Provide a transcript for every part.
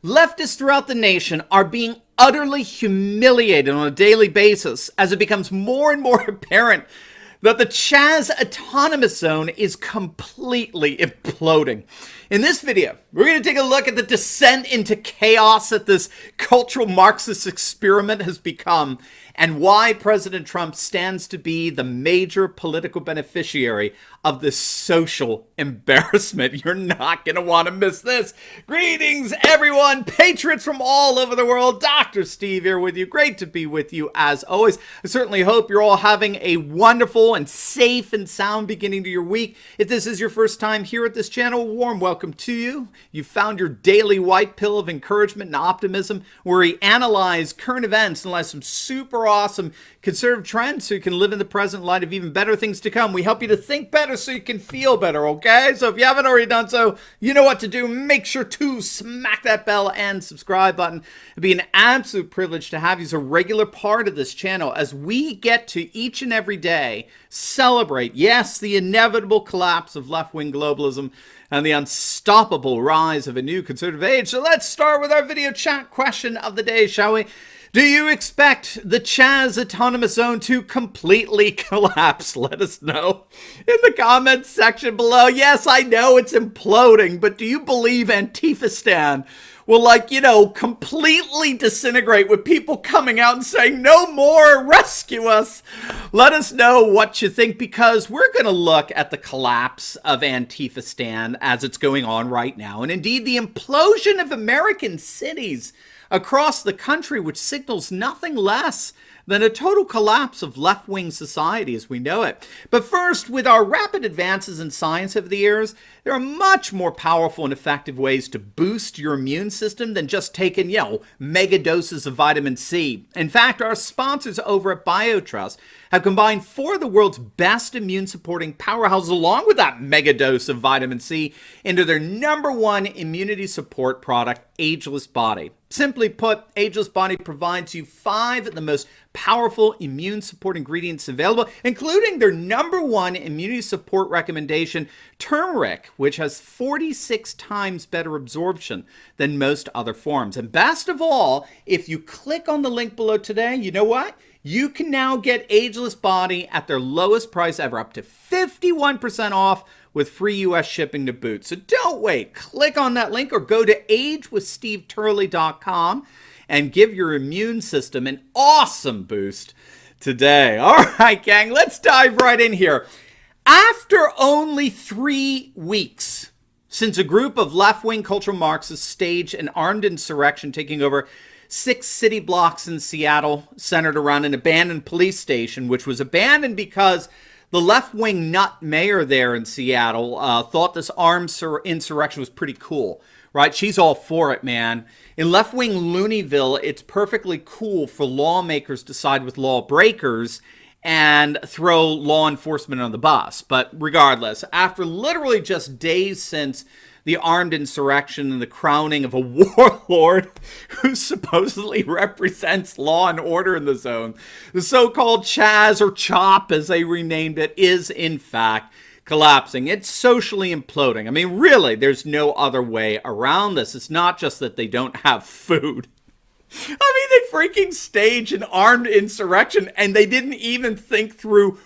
Leftists throughout the nation are being utterly humiliated on a daily basis as it becomes more and more apparent that the CHAZ Autonomous Zone is completely imploding. In this video, we're going to take a look at the descent into chaos that this cultural Marxist experiment has become, and why President Trump stands to be the major political beneficiary of this social embarrassment. You're not going to want to miss this. Greetings, everyone. Patriots from all over the world. Dr. Steve here with you. Great to be with you as always. I certainly hope you're all having a wonderful and safe and sound beginning to your week. If this is your first time here at this channel, warm welcome to you. You found your daily white pill of encouragement and optimism, where we analyze current events and some super awesome conservative trends so you can live in the present light of even better things to come. We help you to think better so you can feel better, okay? So if you haven't already done so, you know what to do. Make sure to smack that bell and subscribe button. It'd be an absolute privilege to have you as a regular part of this channel as we get to each and every day celebrate, yes, the inevitable collapse of left-wing globalism and the unstoppable rise of a new conservative age. So let's start with our video chat question of the day, shall we? Do you expect the CHAZ Autonomous Zone to completely collapse? Let us know in the comments section below. Yes, I know it's imploding, but do you believe Antifistan will, completely disintegrate with people coming out and saying, no more, rescue us? Let us know what you think, because we're going to look at the collapse of Antifistan as it's going on right now, and indeed the implosion of American cities across the country, which signals nothing less than a total collapse of left-wing society as we know it. But first, with our rapid advances in science over the years, there are much more powerful and effective ways to boost your immune system than just taking, mega doses of vitamin C. In fact, our sponsors over at BioTrust have combined 4 of the world's best immune-supporting powerhouses along with that mega dose of vitamin C into their #1 immunity support product, Ageless Body. Simply put, Ageless Body provides you 5 of the most powerful immune support ingredients available, including their #1 immunity support recommendation, turmeric, which has 46 times better absorption than most other forms. And best of all, if you click on the link below today, you know what? You can now get Ageless Body at their lowest price ever, up to 51% off with free US shipping to boot. So don't wait. Click on that link or go to agewithsteveturley.com and give your immune system an awesome boost today. All right, gang, let's dive right in here. After only 3 weeks since a group of left-wing cultural Marxists staged an armed insurrection taking over 6 city blocks in Seattle centered around an abandoned police station, which was abandoned because the left-wing nut mayor there in Seattle thought this armed insurrection was pretty cool, right? She's all for it, man. In left-wing Looneyville, it's perfectly cool for lawmakers to side with lawbreakers and throw law enforcement on the bus. But regardless, after literally just days since the armed insurrection and the crowning of a warlord who supposedly represents law and order in the zone, the so-called CHAZ, or CHOP as they renamed it, is in fact collapsing. It's socially imploding. I mean, really, there's no other way around this. It's not just that they don't have food. I mean, they freaking staged an armed insurrection and they didn't even think through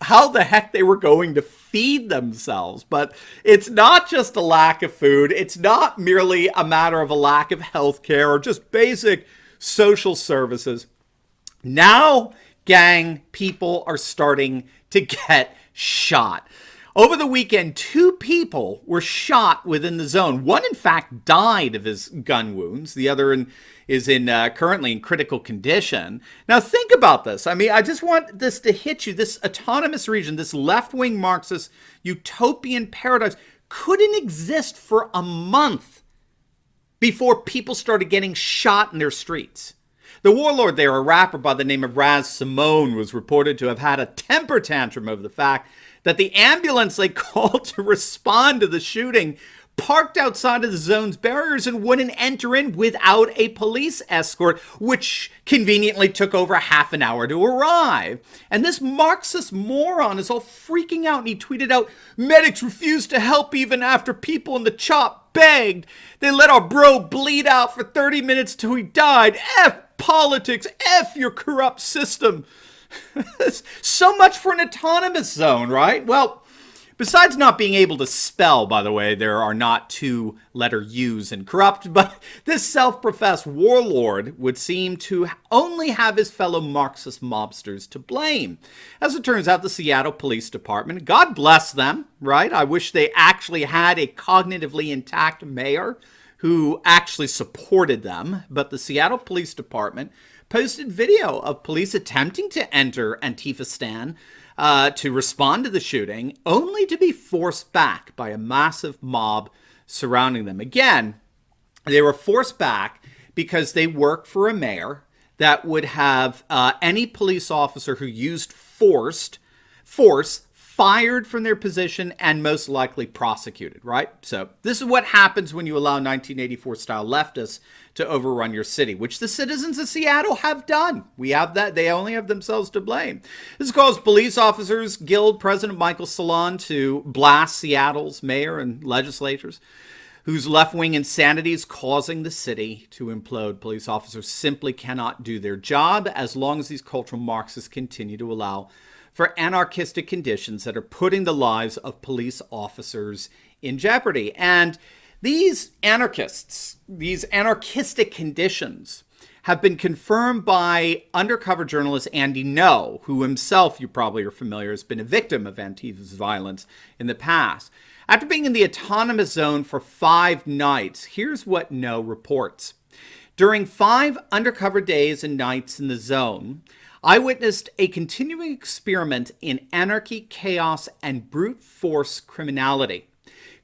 how the heck they were going to feed themselves. But it's not just a lack of food. It's not merely a matter of a lack of health care or just basic social services. Now, gang, people are starting to get shot. Over the weekend, 2 people were shot within the zone. One, in fact, died of his gun wounds. The other is currently in critical condition. Now, think about this. I mean, I just want this to hit you. This autonomous region, this left-wing Marxist utopian paradise couldn't exist for a month before people started getting shot in their streets. The warlord there, a rapper by the name of Raz Simone, was reported to have had a temper tantrum over the fact that the ambulance they called to respond to the shooting parked outside of the zone's barriers and wouldn't enter in without a police escort, which conveniently took over half an hour to arrive. And this Marxist moron is all freaking out, and he tweeted out, "Medics refused to help even after people in the chop begged. They let our bro bleed out for 30 minutes till he died. F politics, F your corrupt system." So much for an autonomous zone, right? Well, besides not being able to spell, by the way, there are not two letter U's in corrupt, but this self-professed warlord would seem to only have his fellow Marxist mobsters to blame. As it turns out, the Seattle Police Department, God bless them, right? I wish they actually had a cognitively intact mayor who actually supported them, but the Seattle Police Department posted video of police attempting to enter Antifistan to respond to the shooting, only to be forced back by a massive mob surrounding them. Again, they were forced back because they work for a mayor that would have any police officer who used force fired from their position and most likely prosecuted, right? So this is what happens when you allow 1984-style leftists to overrun your city, which the citizens of Seattle have done. We have that. They only have themselves to blame. This caused Police Officers Guild President Michael Salon to blast Seattle's mayor and legislators, whose left-wing insanity is causing the city to implode. Police officers simply cannot do their job as long as these cultural Marxists continue to allow for anarchistic conditions that are putting the lives of police officers in jeopardy. And these anarchists, these anarchistic conditions, have been confirmed by undercover journalist Andy No, who himself, you probably are familiar, has been a victim of Antifa's violence in the past. After being in the autonomous zone for 5 nights, here's what No reports. During 5 undercover days and nights in the zone, I witnessed a continuing experiment in anarchy, chaos, and brute force criminality.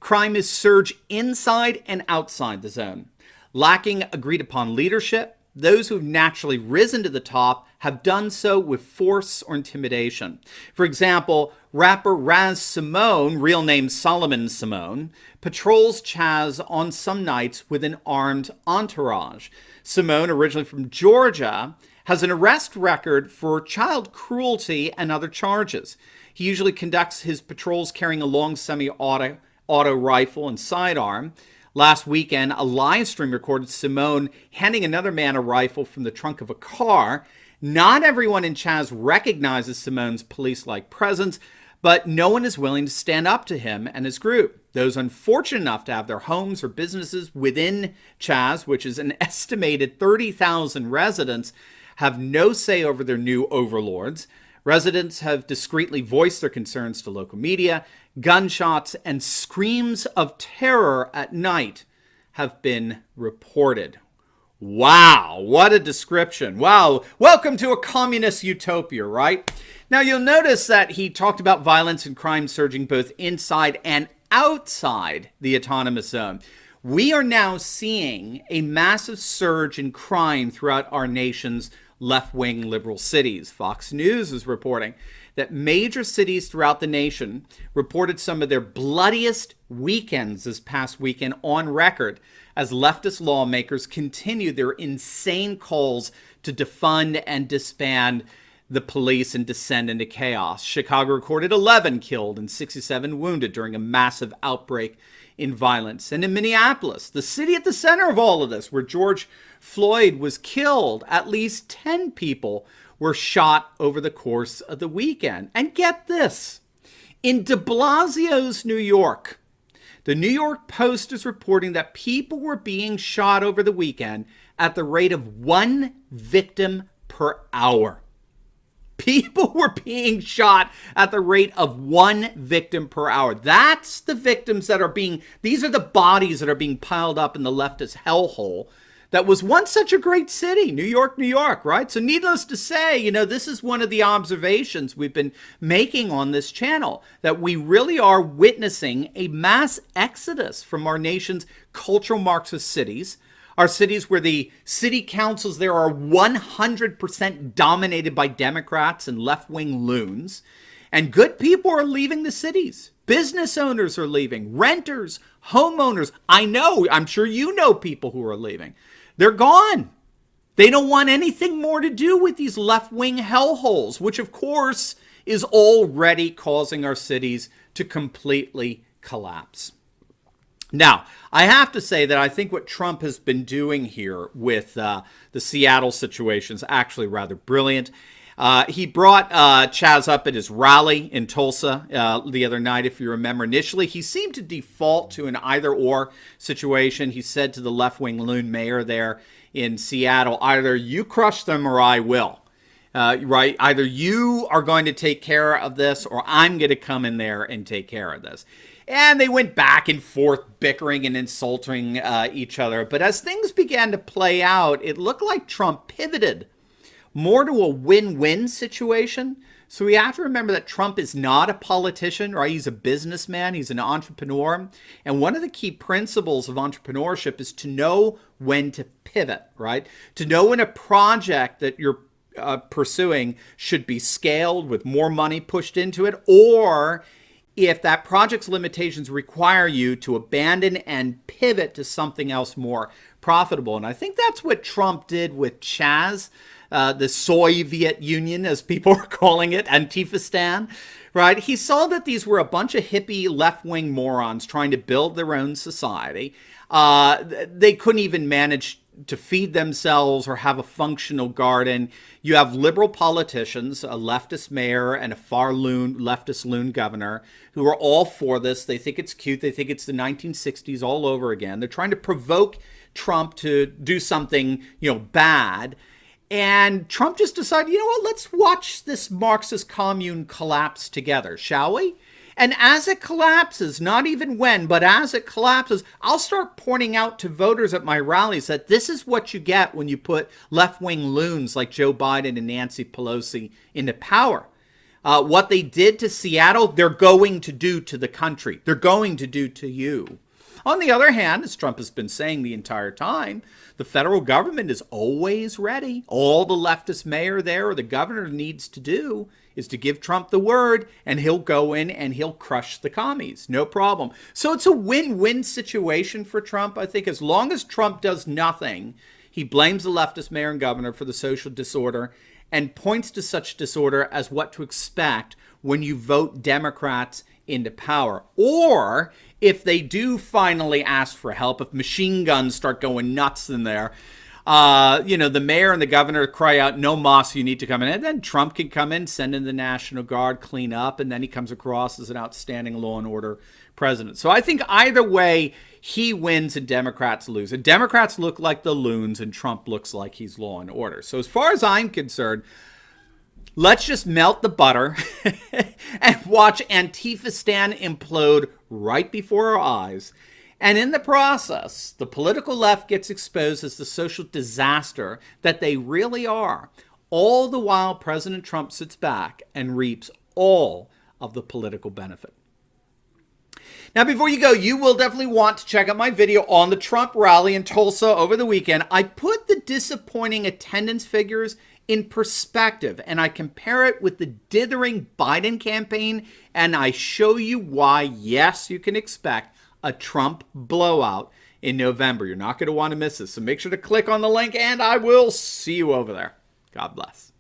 Crime is surge inside and outside the zone. Lacking agreed-upon leadership, those who have naturally risen to the top have done so with force or intimidation. For example, rapper Raz Simone, real name Solomon Simone, patrols CHAZ on some nights with an armed entourage. Simone, originally from Georgia, has an arrest record for child cruelty and other charges. He usually conducts his patrols carrying a long semi-auto rifle and sidearm. Last weekend, a live stream recorded Simone handing another man a rifle from the trunk of a car. Not everyone in CHAZ recognizes Simone's police-like presence, but no one is willing to stand up to him and his group. Those unfortunate enough to have their homes or businesses within CHAZ, which is an estimated 30,000 residents, have no say over their new overlords. Residents have discreetly voiced their concerns to local media. Gunshots and screams of terror at night have been reported. Wow, what a description. Wow, welcome to a communist utopia, right? Now you'll notice that he talked about violence and crime surging both inside and outside the autonomous zone. We are now seeing a massive surge in crime throughout our nation's left-wing liberal cities. Fox News is reporting that major cities throughout the nation reported some of their bloodiest weekends this past weekend on record as leftist lawmakers continue their insane calls to defund and disband the police and descend into chaos. Chicago recorded 11 killed and 67 wounded during a massive outbreak in violence. And in Minneapolis, the city at the center of all of this, where George Floyd was killed, at least 10 people were shot over the course of the weekend. And get this, in de Blasio's New York, the New York Post is reporting that people were being shot over the weekend at the rate of 1 victim per hour. People were being shot at the rate of 1 victim per hour. That's the victims that are being, these are the bodies that are being piled up in the leftist hellhole that was once such a great city, New York, right? So needless to say, this is one of the observations we've been making on this channel, that we really are witnessing a mass exodus from our nation's cultural Marxist cities, our cities where the city councils there are 100% dominated by Democrats and left-wing loons, and good people are leaving the cities. Business owners are leaving. Renters, Homeowners, I'm sure you know people who are leaving. They're gone. They don't want anything more to do with these left-wing hellholes, which of course is already causing our cities to completely collapse. Now, I have to say that I think what Trump has been doing here with the Seattle situation is actually rather brilliant. He brought CHAZ up at his rally in Tulsa the other night, if you remember. Initially, he seemed to default to an either-or situation. He said to the left-wing loon mayor there in Seattle, either you crush them or I will. Right? Either you are going to take care of this or I'm going to come in there and take care of this. And they went back and forth, bickering and insulting each other. But as things began to play out, it looked like Trump pivoted more to a win-win situation. So we have to remember that Trump is not a politician, right? He's a businessman. He's an entrepreneur. And one of the key principles of entrepreneurship is to know when to pivot, right? To know when a project that you're pursuing should be scaled with more money pushed into it, or if that project's limitations require you to abandon and pivot to something else more profitable. And I think that's what Trump did with CHAZ, the Soviet Union, as people are calling it, Antifistan, right? He saw that these were a bunch of hippie left-wing morons trying to build their own society. They couldn't even manage to feed themselves or have a functional garden. You have liberal politicians, a leftist mayor and a far leftist loon governor, who are all for this. They think it's cute. They think it's the 1960s all over again. They're trying to provoke Trump to do something, bad. And Trump just decided, you know what, let's watch this Marxist commune collapse together, shall we? And as it collapses, not even when, but as it collapses, I'll start pointing out to voters at my rallies that this is what you get when you put left-wing loons like Joe Biden and Nancy Pelosi into power. What they did to Seattle, they're going to do to the country. They're going to do to you. On the other hand, as Trump has been saying the entire time, the federal government is always ready. All the leftist mayor there or the governor needs to do is to give Trump the word, and he'll go in and he'll crush the commies. No problem. So it's a win-win situation for Trump. I think as long as Trump does nothing, he blames the leftist mayor and governor for the social disorder and points to such disorder as what to expect when you vote Democrats into power. Or if they do finally ask for help, if machine guns start going nuts in there, the mayor and the governor cry out, no mas, you need to come in. And then Trump can come in, send in the National Guard, clean up, and then he comes across as an outstanding law and order president. So I think either way, he wins and Democrats lose. And Democrats look like the loons and Trump looks like he's law and order. So as far as I'm concerned, let's just melt the butter and watch Antifistan implode right before our eyes. And in the process, the political left gets exposed as the social disaster that they really are. All the while, President Trump sits back and reaps all of the political benefit. Now, before you go, you will definitely want to check out my video on the Trump rally in Tulsa over the weekend. I put the disappointing attendance figures in perspective, and I compare it with the dithering Biden campaign, and I show you why, yes, you can expect a Trump blowout in November. You're not going to want to miss this. So make sure to click on the link, and I will see you over there. God bless.